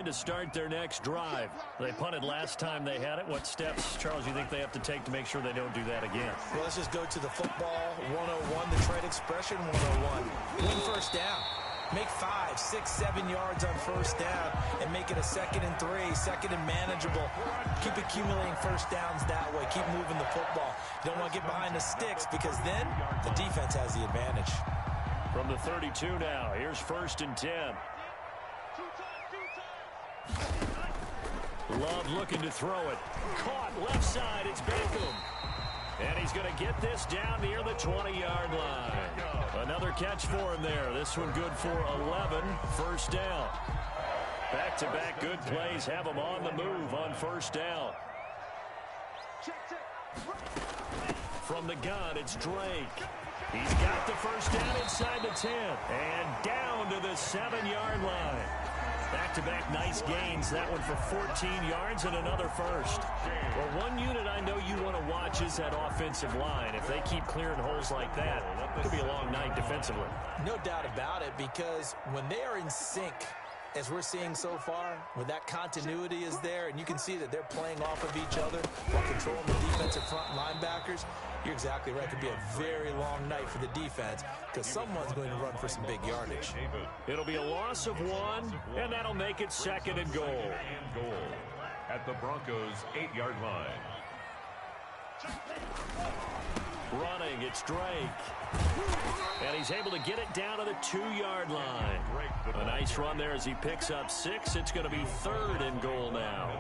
To start their next drive. They punted last time they had it. What steps, Charles, you think they have to take to make sure they don't do that again? Well, let's just go to the football 101, the trade expression 101. Win first down. Make 5, 6, 7 yards on first down and make it a 2nd and 3, 2nd and manageable. Keep accumulating first downs that way. Keep moving the football. You don't want to get behind the sticks because then the defense has the advantage. From the 32 now, here's 1st and 10. Love looking to throw it. Caught left side. It's Beckham. And he's going to get this down near the 20-yard line. Another catch for him there. This one good for 11. First down. Back-to-back good plays have him on the move on first down. From the gun, it's Drake. He's got the first down inside the 10. And down to the 7-yard line. Back-to-back nice gains. That one for 14 yards and another first. Well, one unit I know you want to watch is that offensive line. If they keep clearing holes like that, it could be a long night defensively. No doubt about it, because when they are in sync, as we're seeing so far, when that continuity is there and you can see that they're playing off of each other while controlling the defensive front linebackers, you're exactly right. It could be a very long night for the defense because someone's going to run for some big yardage. It'll be a loss of 1, and that'll make it 2nd and goal. At the Broncos' 8-yard line. Running, it's Drake. And he's able to get it down to the 2-yard line. A nice run there as he picks up 6. It's going to be 3rd and goal now.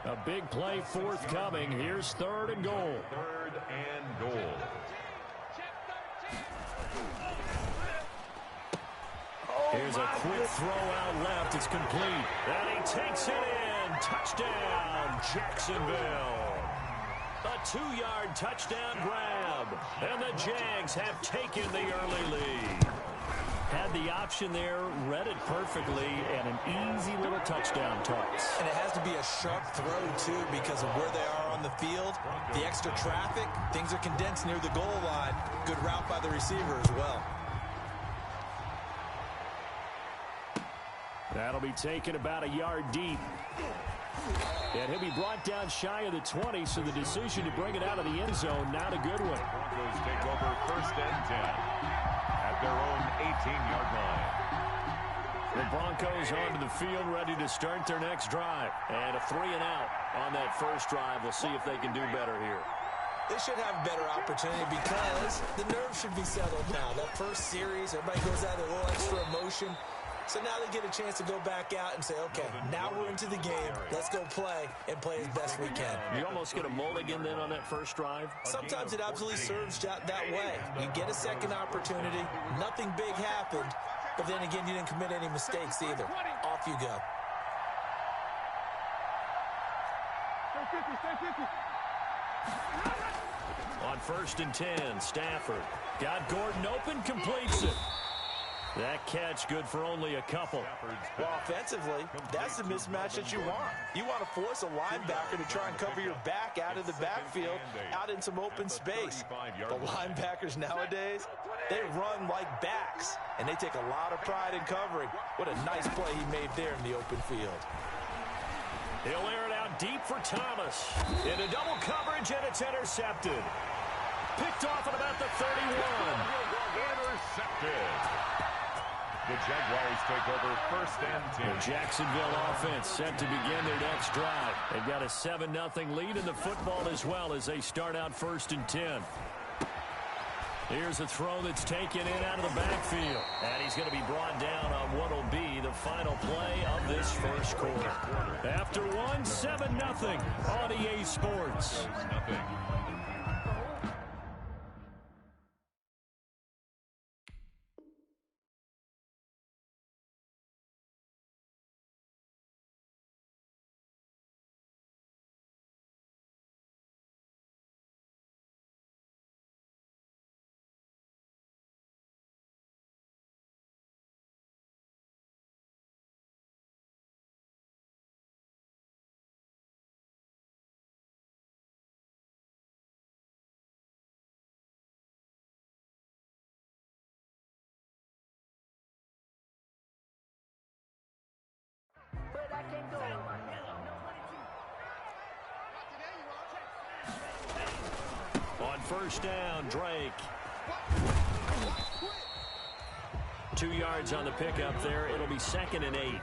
A big play forthcoming. Here's 3rd and goal. 3rd and goal. Here's a quick throw out left. It's complete. And he takes it in. Touchdown, Jacksonville. A 2-yard touchdown grab. And the Jags have taken the early lead. Had the option there, read it perfectly, and an easy little touchdown toss. And it has to be a sharp throw, too, because of where they are on the field. The extra traffic, things are condensed near the goal line. Good route by the receiver as well. That'll be taken about a yard deep. And he'll be brought down shy of the 20, so the decision to bring it out of the end zone, not a good one. Broncos take over 1st and 10 at their own 18-yard line. The Broncos onto the field, ready to start their next drive. And a 3-and-out on that first drive. We'll see if they can do better here. They should have a better opportunity because the nerves should be settled now. That first series, everybody goes out with a little extra emotion. So now they get a chance to go back out and say, okay, now we're into the game. Let's go play and play as best we can. You almost get a mulligan then on that first drive? Sometimes it absolutely serves that way. You get a second opportunity. Nothing big happened. But then again, you didn't commit any mistakes either. Off you go. On 1st and 10, Stafford got Gordon open, completes it. That catch good for only a couple. Well, offensively, that's the mismatch that you want. You want to force a linebacker to try and cover your back out of the backfield, out in some open space. The linebackers nowadays, they run like backs, and they take a lot of pride in covering. What a nice play he made there in the open field. He'll air it out deep for Thomas. Into double coverage, and it's intercepted. Picked off at about the 31. Intercepted. The Jaguars take over 1st and 10. The Jacksonville offense set to begin their next drive. They've got a 7-0 lead in the football as well as they start out 1st and 10. Here's a throw that's taken in out of the backfield. And he's going to be brought down on what will be the final play of this first quarter. After one, 7-0 on EA Sports. first down, Drake. 2 yards on the pickup there. It'll be 2nd and 8.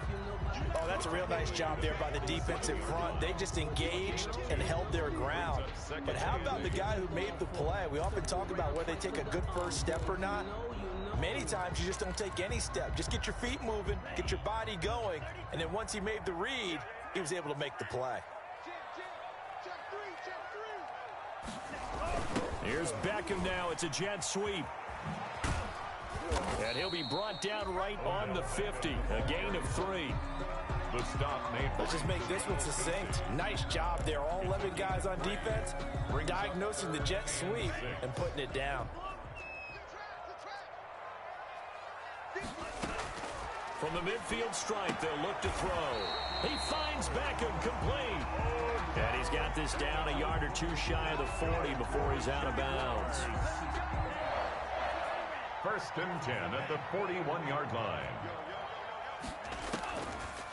Oh, that's a real nice job there by the defensive front. They just engaged and held their ground. But how about the guy who made the play? We often talk about whether they take a good first step or not. Many times you just don't take any step. Just get your feet moving, get your body going, and then once he made the read, he was able to make the play. Here's Beckham now. It's a jet sweep. And he'll be brought down right on the 50. A gain of 3. The stop made. Let's just make this one succinct. Nice job there. All 11 guys on defense. We're diagnosing the jet sweep and putting it down. From the midfield stripe, they'll look to throw. He finds Beckham, complete. And he's got this down a yard or 2 shy of the 40 before he's out of bounds. 1st and 10 at the 41-yard line.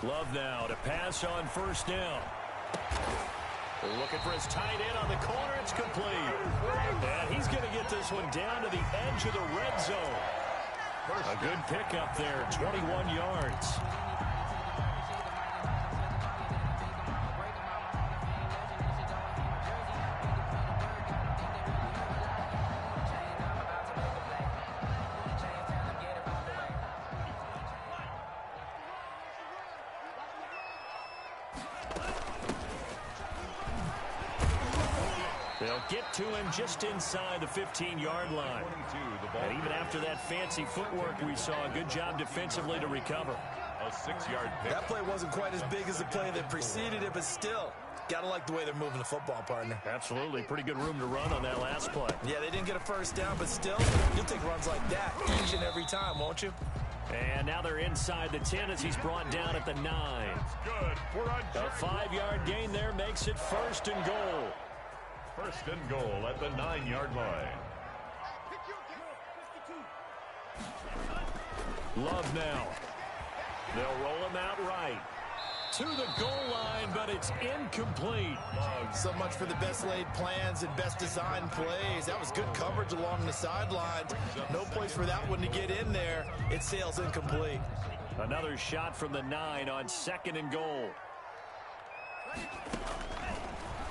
Love now to pass on first down. Looking for his tight end on the corner. It's complete. And he's going to get this one down to the edge of the red zone. A good pickup there, 21 yards. They'll get to him just inside the 15-yard line. And even after that fancy footwork we saw, a good job defensively to recover. A 6-yard pick. That play wasn't quite as big as the play that preceded it, but still, gotta like the way they're moving the football, partner. Absolutely. Pretty good room to run on that last play. Yeah, they didn't get a first down, but still, you'll take runs like that each and every time, won't you? And now they're inside the 10 as he's brought down at the 9. Good. We're on A 5-yard gain there makes it 1st and goal. 1st and goal at the 9-yard line. Love now. They'll roll him out right. To the goal line, but it's incomplete. So much for the best laid plans and best designed plays. That was good coverage along the sidelines. No place for that one to get in there. It sails incomplete. Another shot from the 9 on 2nd and goal.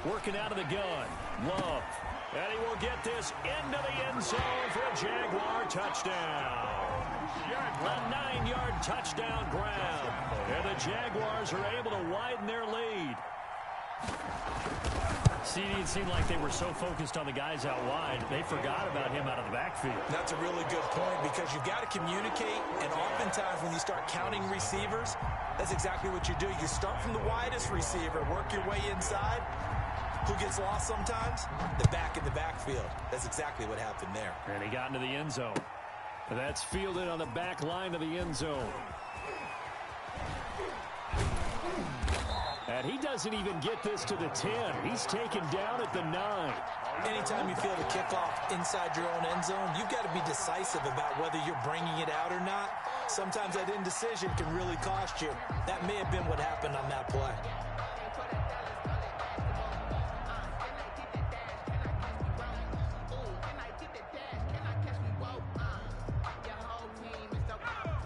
Working out of the gun. Love. And he will get this into the end zone for a Jaguar touchdown. A 9-yard touchdown grab. And the Jaguars are able to widen their lead. See, it seemed like they were so focused on the guys out wide, they forgot about him out of the backfield. That's a really good point because you've got to communicate, and oftentimes when you start counting receivers, that's exactly what you do. You start from the widest receiver, work your way inside. Who gets lost sometimes? The back in the backfield. That's exactly what happened there. And he got into the end zone. That's fielded on the back line of the end zone. And he doesn't even get this to the 10. He's taken down at the 9. Anytime you feel the kickoff inside your own end zone, you've got to be decisive about whether you're bringing it out or not. Sometimes that indecision can really cost you. That may have been what happened on that play.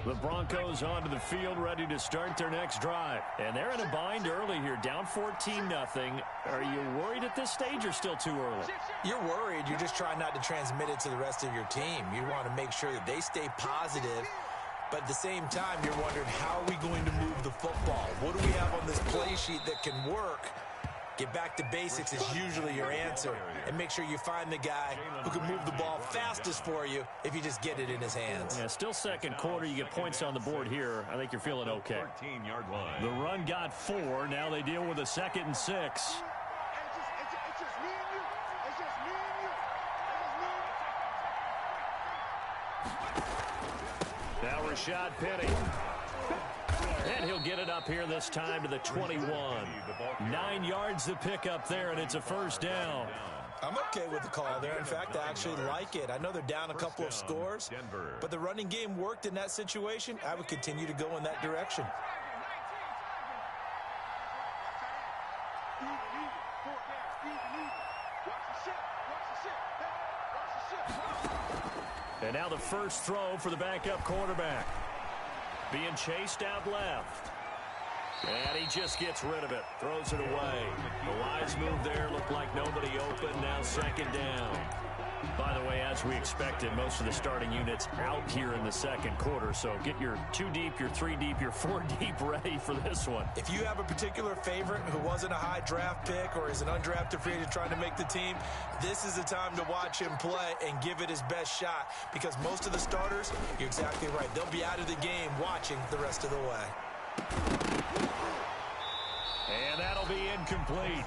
The Broncos onto the field, ready to start their next drive. And they're in a bind early here, down 14-0. Are you worried at this stage or still too early? You're worried. You're just trying not to transmit it to the rest of your team. You want to make sure that they stay positive. But at the same time, you're wondering, how are we going to move the football? What do we have on this play sheet that can work? Get back to basics is usually your answer. And make sure you find the guy who can move the ball fastest for you if you just get it in his hands. Yeah, still second quarter. You get points on the board here. I think you're feeling okay. 13-yard line. The run got 4. Now they deal with a 2nd and 6. Now Rashad Penny. And he'll get it up here this time to the 21. 9 yards to pick up there, and it's a first down. I'm okay with the call there. In fact, I actually like it. I know they're down a couple of scores, but the running game worked in that situation. I would continue to go in that direction. And now the first throw for the backup quarterback. Being chased out left. And he just gets rid of it. Throws it away. The wise move there. Looked like nobody open. Now second down. By the way, as we expected, most of the starting units out here in the second quarter. So get your 2 deep, your 3 deep, your 4 deep ready for this one. If you have a particular favorite who wasn't a high draft pick or is an undrafted free agent trying to make the team, this is the time to watch him play and give it his best shot. Because most of the starters, you're exactly right, they'll be out of the game watching the rest of the way. And that'll be incomplete.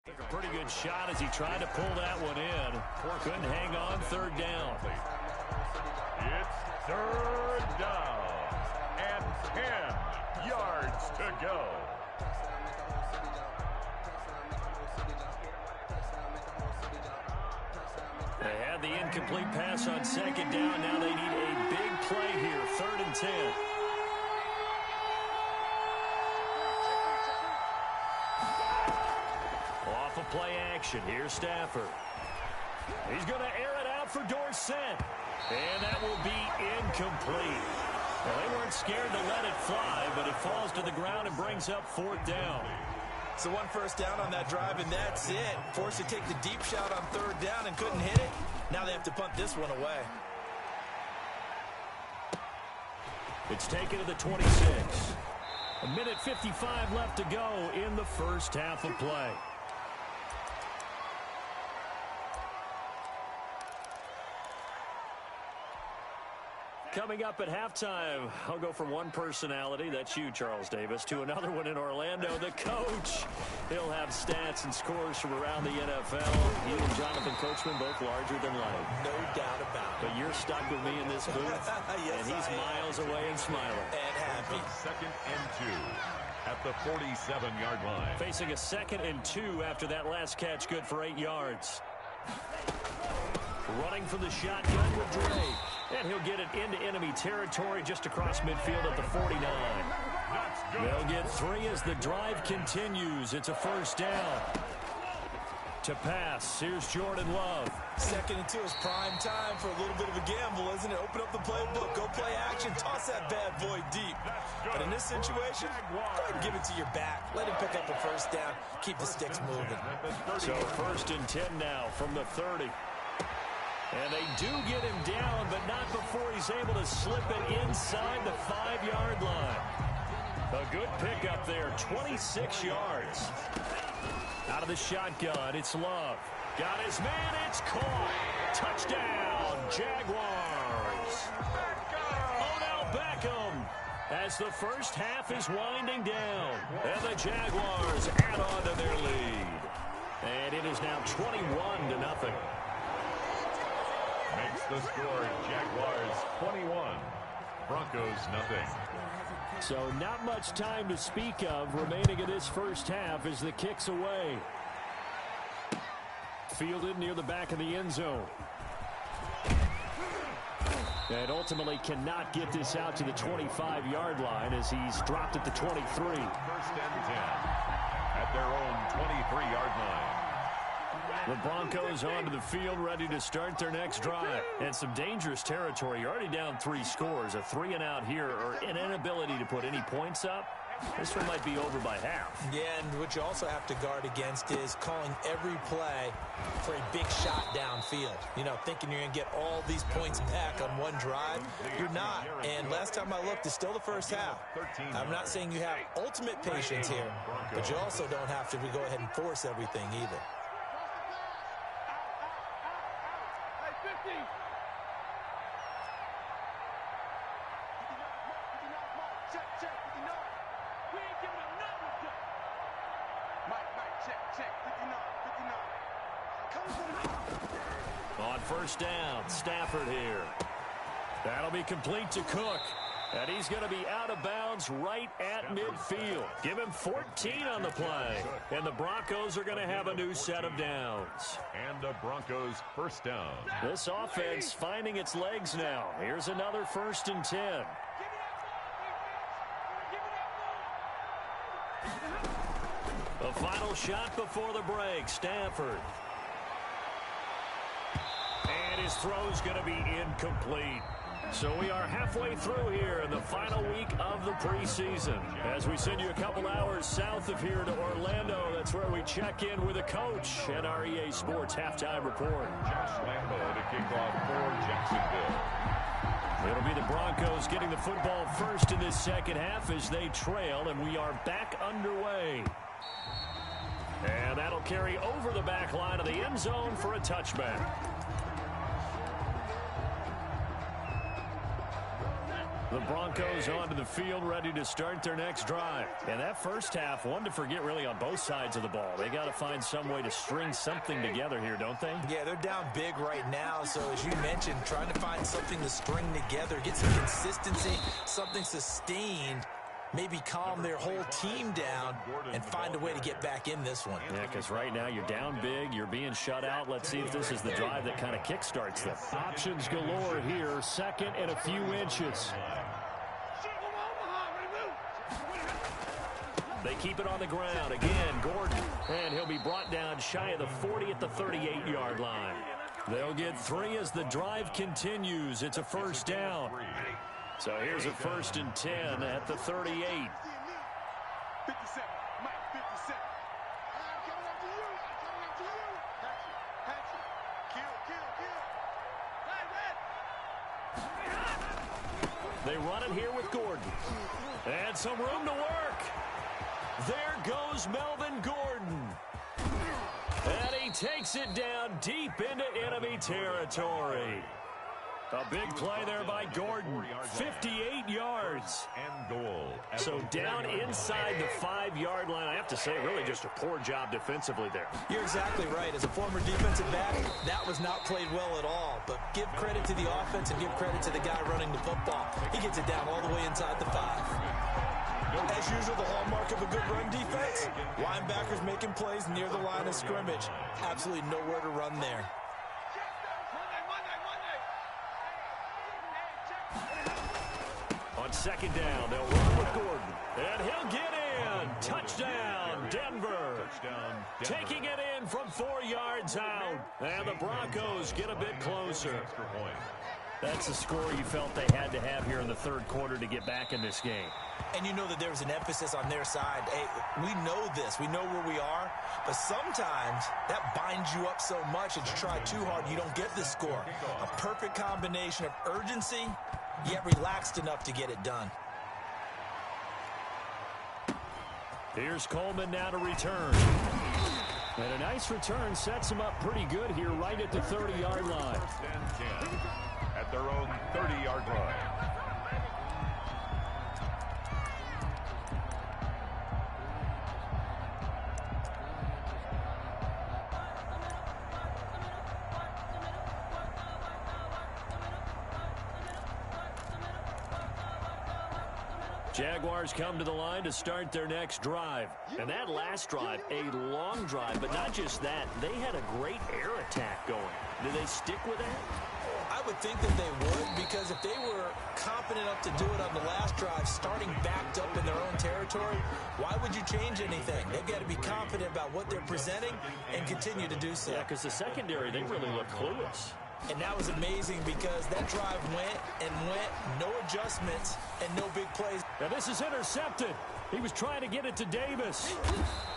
Took a pretty good shot as he tried to pull that one in. Couldn't hang on. Third down. It's third down and 10 yards to go. They had the incomplete pass on second down. Now they need a big play here. 3rd and 10. Off of play action. Here's Stafford. He's going to air it out for Dorsett. And that will be incomplete. Well, they weren't scared to let it fly, but it falls to the ground and brings up 4th down. So 1 first down on that drive, and that's it. Forced to take the deep shot on 3rd down and couldn't hit it. Now they have to punt this one away. It's taken to the 26. 1:55 left to go in the first half of play. Coming up at halftime, I'll go from one personality, that's you, Charles Davis, to another one in Orlando, the coach. He'll have stats and scores from around the NFL. You and Jonathan Coachman, both larger than life. No doubt about it. But you're stuck with me in this booth, yes, and he's miles away and smiling. And happy. 2nd and 2 at the 47-yard line. Facing a 2nd and 2 after that last catch, good for 8 yards. Running from the shotgun with Drake. And he'll get it into enemy territory just across midfield at the 49. They'll get 3 as the drive continues. It's a first down. To pass, here's Jordan Love. 2nd and 2 is prime time for a little bit of a gamble, isn't it? Open up the playbook, go play action, toss that bad boy deep. But in this situation, go ahead and give it to your back. Let him pick up a first down. Keep the sticks moving. So 1st and 10 now from the 30. And they do get him down, but not before he's able to slip it inside the 5-yard line. A good pickup there, 26 yards. Out of the shotgun, it's Love. Got his man, it's caught. Touchdown, Jaguars. Odell Beckham as the first half is winding down. And the Jaguars add on to their lead. And it is now 21-0. Makes the score Jaguars 21, Broncos nothing. So not much time to speak of remaining in this first half as the kick's away. Fielded near the back of the end zone. And ultimately cannot get this out to the 25-yard line as he's dropped at the 23. First and 10 at their own 23-yard line. The Broncos onto the field, ready to start their next drive. And some dangerous territory. You're already down 3 scores. A 3-and-out here, or an inability to put any points up. This one might be over by half. Yeah, and what you also have to guard against is calling every play for a big shot downfield. You know, thinking you're going to get all these points back on one drive. You're not. And last time I looked, it's still the first half. I'm not saying you have ultimate patience here, but you also don't have to go ahead and force everything either. On first down, Stafford here. That'll be complete to Cook. And he's going to be out of bounds right at midfield. Give him 14 on the play. And the Broncos are going to have a new set of downs. And the Broncos first down. This offense finding its legs now. Here's another 1st and 10. The final shot before the break, Stafford. And his throw's going to be incomplete. So we are halfway through here in the final week of the preseason. As we send you a couple hours south of here to Orlando, that's where we check in with a coach at our EA Sports Halftime Report. Josh Lambo to kick off for Jacksonville. It'll be the Broncos getting the football first in this second half as they trail, and we are back underway. And that'll carry over the back line of the end zone for a touchback. The Broncos onto the field, ready to start their next drive. And that first half, one to forget really on both sides of the ball. They got to find some way to string something together here, don't they? Yeah, they're down big right now. So as you mentioned, trying to find something to string together, get some consistency, something sustained, maybe calm their whole team down and find a way to get back in this one. Yeah, because right now you're down big, you're being shut out. Let's see if this is the drive that kind of kickstarts them. Options galore here, 2nd and a few inches. They keep it on the ground. Again, Gordon. And he'll be brought down shy of the 40 at the 38-yard line. They'll get 3 as the drive continues. It's a first down. So here's a 1st and 10 at the 38. 57, Mike, 57. I'm coming up to you. I'm coming up to you. Hatchet. Kill. They run it here with Gordon. And some room to work. There goes Melvin Gordon. And he takes it down deep into enemy territory. A big play there by Gordon. 58 yards. And goal. So down inside the 5-yard line. I have to say, really just a poor job defensively there. You're exactly right. As a former defensive back, that was not played well at all. But give credit to the offense and give credit to the guy running the football. He gets it down all the way inside the 5. As usual, the hallmark of a good run defense, linebackers making plays near the line of scrimmage. Absolutely nowhere to run there. On 2nd down, they'll run with Gordon. And he'll get in. Touchdown, Denver. Taking it in from 4 yards out. And the Broncos get a bit closer. That's a score you felt they had to have here in the 3rd quarter to get back in this game. And you know that there's an emphasis on their side. Hey, we know this. We know where we are. But sometimes that binds you up so much that you try too hard, you don't get the score. A perfect combination of urgency, yet relaxed enough to get it done. Here's Coleman now to return. And a nice return sets him up pretty good here right at the 30-yard line. 1st and 10 at their own 30-yard line. Jaguars come to the line to start their next drive. And that last drive, a long drive, but not just that. They had a great air attack going. Do they stick with that? I would think that they would, because if they were confident enough to do it on the last drive, starting backed up in their own territory, why would you change anything? They've got to be confident about what they're presenting and continue to do so. Yeah, because the secondary, they really look clueless. And that was amazing because that drive went and went, no adjustments and no big plays. Now this is intercepted. He was trying to get it to Davis.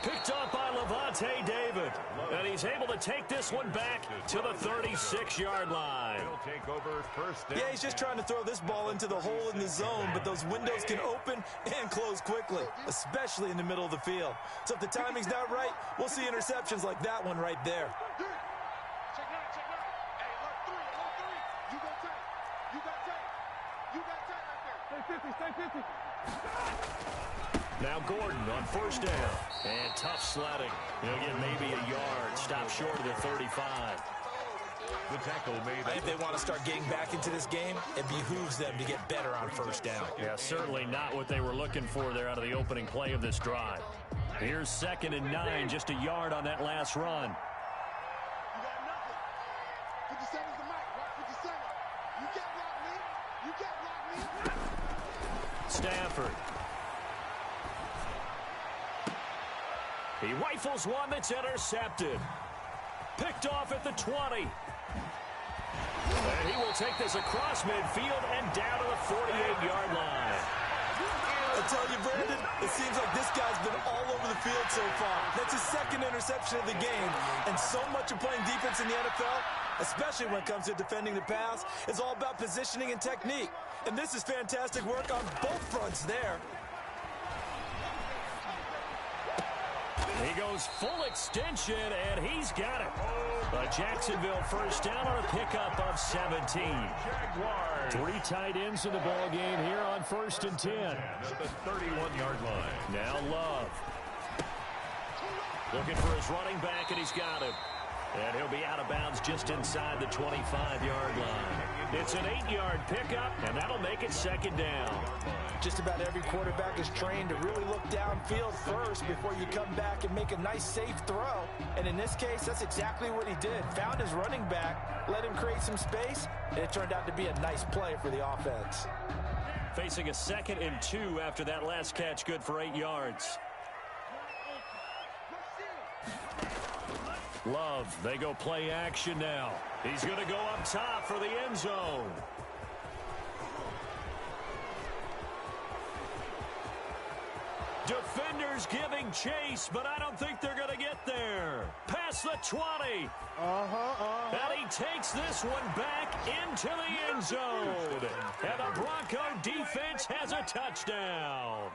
Picked up by Levante David. And he's able to take this one back to the 36-yard line. He'll take over first. Yeah, he's just trying to throw this ball into the hole in the zone, but those windows can open and close quickly, especially in the middle of the field. So if the timing's not right, we'll see interceptions like that one right there. Check it out, check it out. Hey, look, three. You got tape. You got tape. You got tape right there. Stay 50, stay 50. Now Gordon on first down. And tough sledding. He'll get maybe a yard. Stop short of the 35. The tackle made. I think they want to start getting back into this game. It behooves them to get better on first down. Yeah, certainly not what they were looking for there out of the opening play of this drive. Here's 2nd and 9, just a yard on that last run. You got nothing. 57's the mic. Watch 57. You get block me. You get block me. Stafford. He rifles one that's intercepted. Picked off at the 20. And he will take this across midfield and down to the 48-yard line. I tell you, Brandon, it seems like this guy's been all over the field so far. That's his 2nd interception of the game. And so much of playing defense in the NFL, especially when it comes to defending the pass, is all about positioning and technique. And this is fantastic work on both fronts there. He goes full extension, and he's got it. A Jacksonville first down on a pickup of 17. Jaguars. 3 tight ends in the ball game here on 1st and 10. At the 31-yard line. Now Love. Looking for his running back, and he's got him. And he'll be out of bounds just inside the 25-yard line. It's an 8-yard pickup, and that'll make it 2nd down. Just about every quarterback is trained to really look downfield first before you come back and make a nice, safe throw. And in this case, that's exactly what he did. Found his running back, let him create some space, and it turned out to be a nice play for the offense. Facing a 2nd and 2 after that last catch, good for 8 yards. Love, they go play action now. He's going to go up top for the end zone. Defenders giving chase, but I don't think they're going to get there. Past the 20. And he takes this one back into the end zone. And the Bronco defense has a touchdown.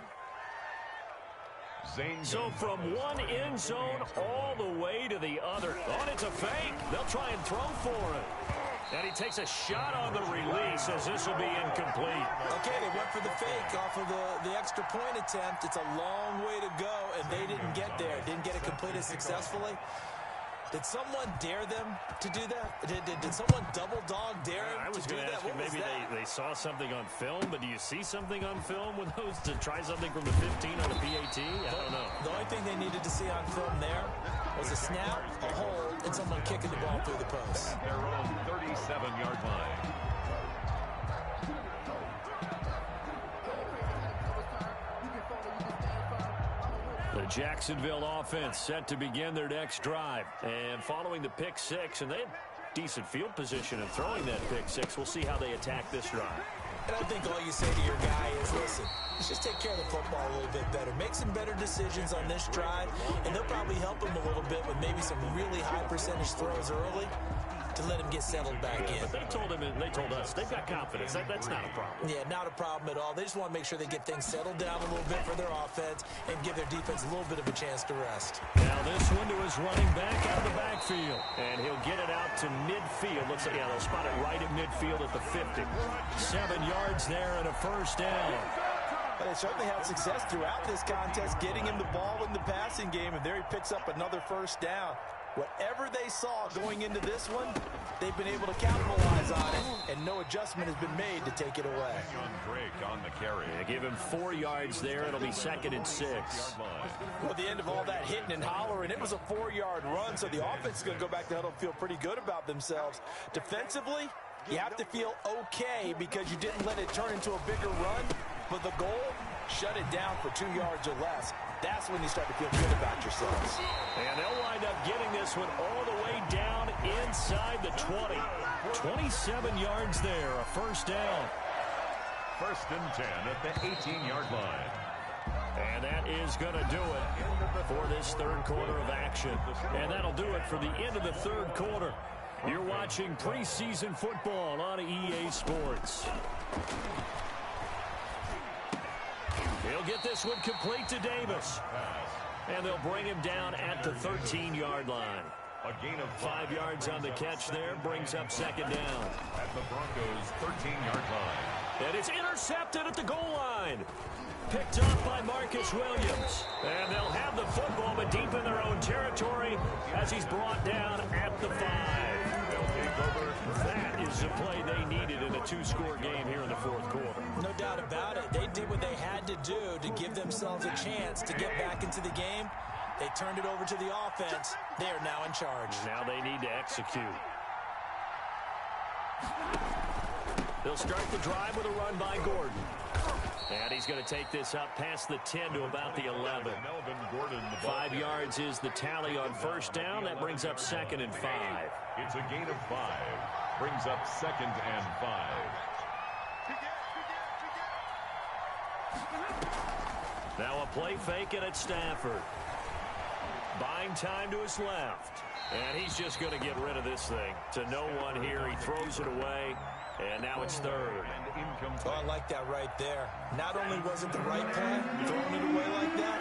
So from one end zone all the way to the other. Oh, it's a fake. They'll try and throw for it. And he takes a shot on the release as this will be incomplete. Okay, they went for the fake off of the extra point attempt. It's a long way to go, and they didn't get there. Didn't get it completed successfully. Did someone dare them to do that? Did someone double dog dare him I was to do going to that? ask you, maybe they saw something on film, but do you see something on film with those to try something from the 15 on the PAT? I don't know. The only thing they needed to see on film there was a snap, a hold, and someone kicking the ball through the post. At their own 37-yard line. The Jacksonville offense set to begin their next drive. And following the pick 6, and they had decent field position in throwing that pick 6. We'll see how they attack this drive. And I think all you say to your guy is, listen, let's just take care of the football a little bit better. Make some better decisions on this drive, and they'll probably help him a little bit with maybe some really high percentage throws early to let him get settled back in. But they told us they've got confidence. That's not a problem. Yeah, not a problem at all. They just want to make sure they get things settled down a little bit for their offense and give their defense a little bit of a chance to rest. Now this one to his running back out of the backfield. And he'll get it out to midfield. Looks like, they'll spot it right at midfield at the 50. 7 yards there and a first down. But they certainly had success throughout this contest, getting him the ball in the passing game, and there he picks up another first down. Whatever they saw going into this one, they've been able to capitalize on it, and no adjustment has been made to take it away. Drake on the carry. Yeah, give him 4 yards there. It'll be 2nd and 6. Well, at the end of all that hitting and hollering, it was a 4-yard run, so the offense is going to go back to huddle and feel pretty good about themselves. Defensively, you have to feel okay because you didn't let it turn into a bigger run, but the goal, shut it down for 2 yards or less. That's when you start to feel good about yourselves. And they'll wind up getting this one all the way down inside the 20. 27 yards there, a first down. 1st and 10 at the 18-yard line. And that is going to do it for this 3rd quarter of action. And that'll do it for the end of the 3rd quarter. You're watching preseason football on EA Sports. He'll get this one complete to Davis. And they'll bring him down at the 13-yard line. A gain of 5 yards on the catch there, brings up 2nd down. At the Broncos' 13-yard line. And it's intercepted at the goal line. Picked up by Marcus Williams. And they'll have the football, but deep in their own territory as he's brought down at the 5. That is the play they needed in a 2-score game here in the 4th quarter. No doubt about it. They did what they had to do to give themselves a chance to get back into the game. They turned it over to the offense. They are now in charge. Now they need to execute. They'll start the drive with a run by Gordon. And he's going to take this up past the 10 to about the 11. 5 yards is the tally on 1st down. That brings up 2nd and 5. It's a gain of 5. Brings up 2nd and 5. Now a play fake and it's Stafford. Buying time to his left. And he's just going to get rid of this thing. To no one here. He throws it away. And now it's 3rd. Oh, I like that right there. Not only was it the right play, throwing it away like that,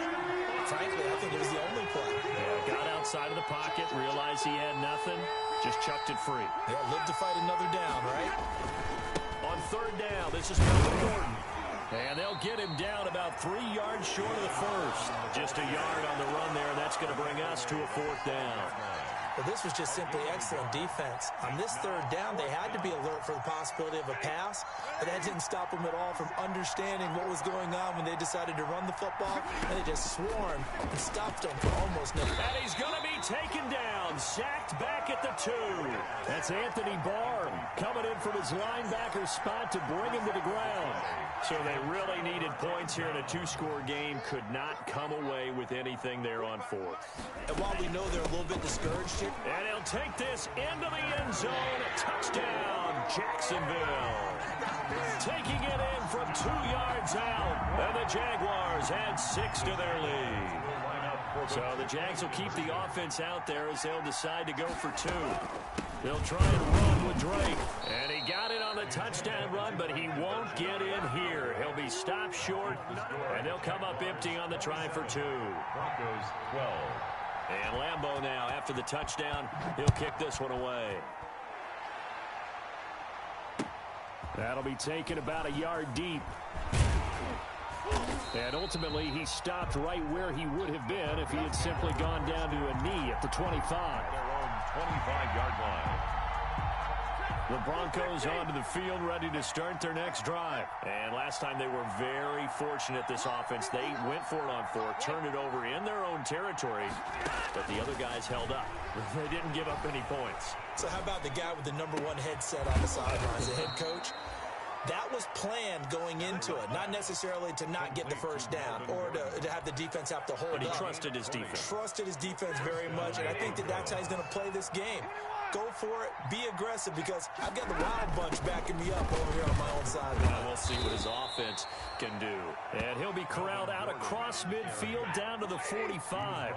frankly, I think it was the only play. Yeah, got outside of the pocket, realized he had nothing, just chucked it free. Yeah, live to fight another down, right? On 3rd down, this is Melvin Gordon. And they'll get him down about 3 yards short of the 1st. Just a yard on the run there. That's going to bring us to a 4th down. Well, this was just simply excellent defense. On this 3rd down, they had to be alert for the possibility of a pass, but that didn't stop them at all from understanding what was going on when they decided to run the football, and they just swarmed and stopped them for almost nothing. And he's going to be taken down, sacked back at the 2. That's Anthony Barr coming in from his linebacker spot to bring him to the ground. So they really needed points here in a 2-score game. Could not come away with anything there on 4th. And while we know they're a little bit discouraged here, and he'll take this into the end zone. Touchdown, Jacksonville. Taking it in from 2 yards out. And the Jaguars add 6 to their lead. So the Jags will keep the offense out there as they'll decide to go for 2. They'll try and run with Drake. And he got it on the touchdown run, but he won't get in here. He'll be stopped short, and they'll come up empty on the try for 2. Broncos 12. And Lambeau now, after the touchdown, he'll kick this one away. That'll be taken about a yard deep. And ultimately, he stopped right where he would have been if he had simply gone down to a knee at the 25. Their own 25-yard line. The Broncos onto the field, ready to start their next drive. And last time they were very fortunate, this offense. They went for it on 4, turned it over in their own territory, but the other guys held up. They didn't give up any points. So how about the guy with the #1 headset on the sidelines, the head coach? That was planned going into it, not necessarily to not get the first down or to have the defense have to hold up. But he trusted his defense. Trusted his defense very much, and I think that's how he's going to play this game. Go for it, be aggressive, because I've got the Wild Bunch backing me up over here on my own side. Well, we'll see what his offense can do. And he'll be corralled out across midfield down to the 45.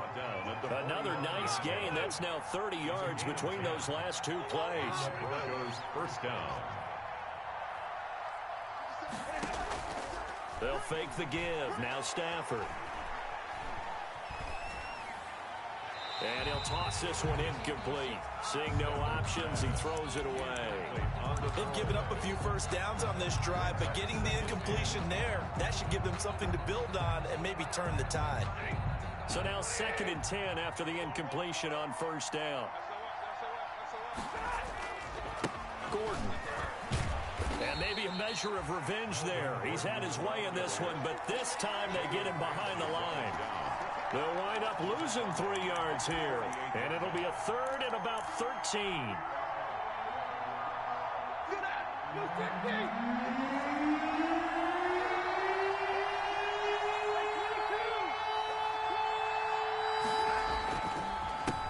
Another nice gain. That's now 30 yards between those last 2 plays. Broncos first down. They'll fake the give. Now Stafford. And he'll toss this one incomplete. Seeing no options, he throws it away. They've given up a few first downs on this drive, but getting the incompletion there, that should give them something to build on and maybe turn the tide. So now 2nd and 10 after the incompletion on first down. Gordon. And maybe a measure of revenge there. He's had his way in this one, but this time they get him behind the line. They'll wind up losing 3 yards here, and it'll be a 3rd and about 13.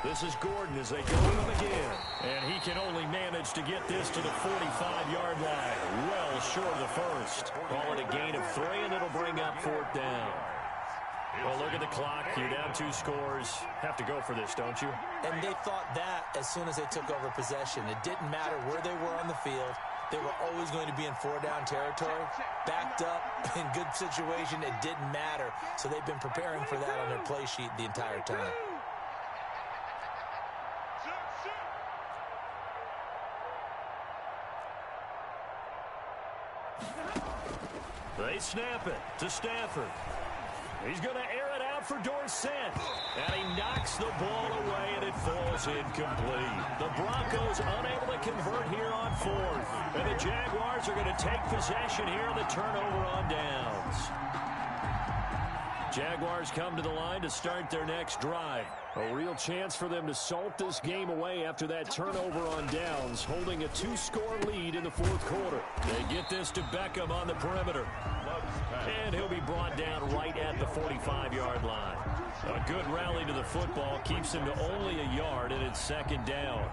This is Gordon as they go to him again. And he can only manage to get this to the 45-yard line. Well short of the first. Call it a gain of 3, and it'll bring up 4th down. Well, look at the clock. You're down 2 scores. Have to go for this, don't you? And they thought that as soon as they took over possession. It didn't matter where they were on the field. They were always going to be in 4-down territory. Backed up, in good situation, it didn't matter. So they've been preparing for that on their play sheet the entire time. They snap it to Stafford. He's going to air it out for Dorsett. And he knocks the ball away, and it falls incomplete. The Broncos unable to convert here on 4th. And the Jaguars are going to take possession here on the turnover on downs. Jaguars come to the line to start their next drive. A real chance for them to salt this game away after that turnover on downs, holding a 2-score lead in the 4th quarter. They get this to Beckham on the perimeter. And he'll be brought down right at the 45-yard line. A good rally to the football keeps him to only a yard, and it's 2nd down.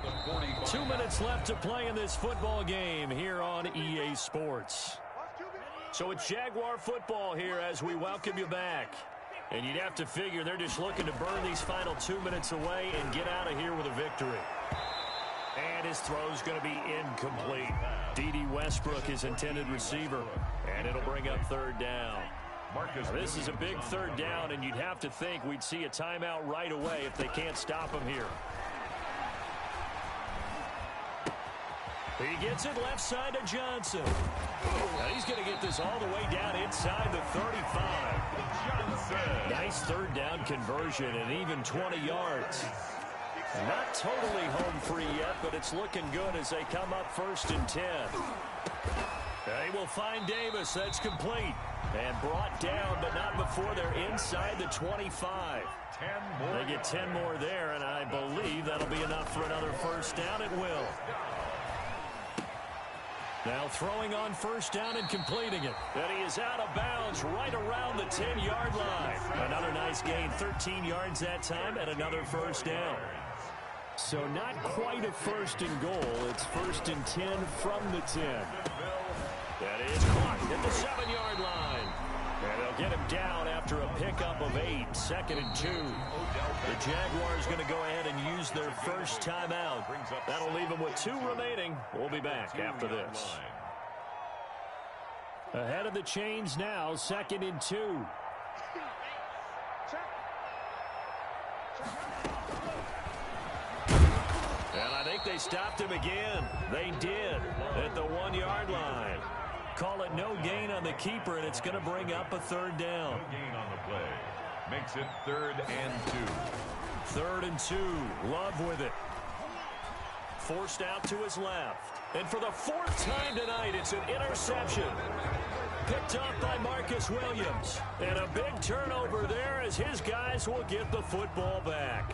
2 minutes left to play in this football game here on EA Sports. So it's Jaguar football here as we welcome you back. And you'd have to figure they're just looking to burn these final 2 minutes away and get out of here with a victory. And his throw's going to be incomplete. D.D. Westbrook is intended receiver, and it'll bring up 3rd down. Now, this is a big 3rd down, and you'd have to think we'd see a timeout right away if they can't stop him here. He gets it left side to Johnson. Now he's going to get this all the way down inside the 35. Johnson. Nice 3rd down conversion and even 20 yards. Not totally home free yet, but it's looking good as they come up 1st and 10. They will find Davis. That's complete. And brought down, but not before they're inside the 25. They get 10 more there, and I believe that'll be enough for another 1st down. It will. Now throwing on 1st down and completing it. And he is out of bounds right around the 10-yard line. Another nice gain, 13 yards that time, and another 1st down. So not quite a 1st and goal. It's 1st and 10 from the 10. That is clocked at the 7-yard line. And they'll get him down after a pickup of 8, 2nd and 2. The Jaguars going to go ahead and use their first timeout. That'll leave them with 2 remaining. We'll be back after this. Ahead of the chains now, 2nd and 2. And I think they stopped him again. They did at the 1-yard line. Call it no gain on the keeper, and it's going to bring up a 3rd down. No gain on the play. Makes it 3rd and 2. 3rd and 2. Love with it. Forced out to his left. And for the 4th time tonight, it's an interception. Picked up by Marcus Williams. And a big turnover there as his guys will get the football back.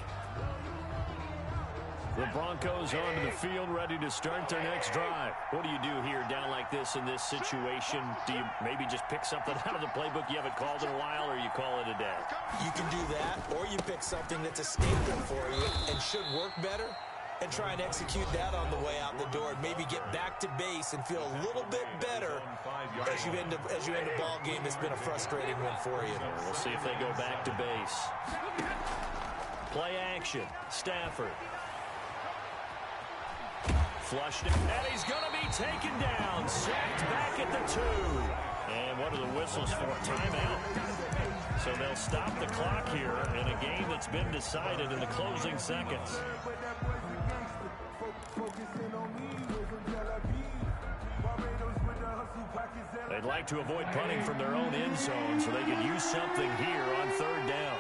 The Broncos onto the field, ready to start their next drive. What do you do here down like this in this situation? Do you maybe just pick something out of the playbook you haven't called in a while, or you call it a day? You can do that, or you pick something that's a staple for you and should work better and try and execute that on the way out the door. Maybe get back to base and feel a little bit better as you end a ball game that's been a frustrating one for you. We'll see if they go back to base. Play action. Stafford. Flushed it, and he's going to be taken down. Sacked back at the 2. And what are the whistles for? Timeout. So they'll stop the clock here in a game that's been decided in the closing seconds. They'd like to avoid punting from their own end zone so they could use something here on 3rd down.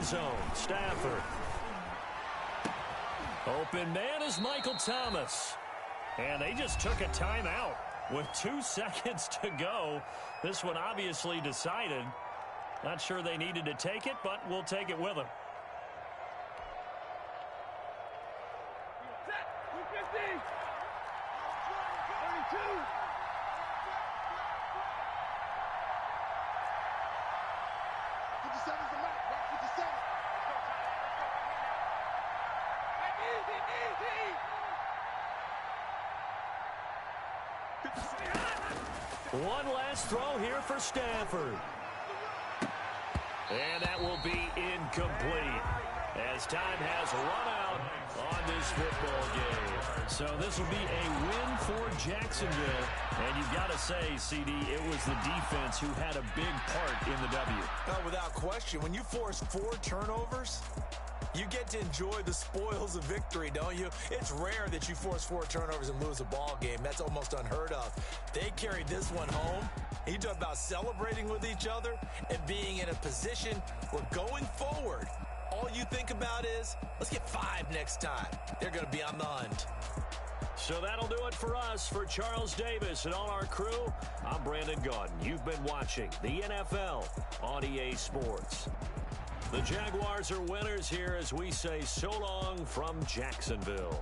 end zone. Stafford. Open man is Michael Thomas. And they just took a timeout with 2 seconds to go. This one obviously decided. Not sure they needed to take it, but we'll take it with them. One last throw here for Stafford. And that will be incomplete as time has run out on this football game. So this will be a win for Jacksonville. And you've got to say, CD, it was the defense who had a big part in the W. Without question, when you force 4 turnovers, you get to enjoy the spoils of victory, don't you? It's rare that you force 4 turnovers and lose a ball game. That's almost unheard of. They carried this one home. You talk about celebrating with each other and being in a position where going forward, all you think about is, let's get 5 next time. They're going to be on the hunt. So that'll do it for us. For Charles Davis and all our crew, I'm Brandon Gaudin. You've been watching the NFL on EA Sports. The Jaguars are winners here as we say so long from Jacksonville.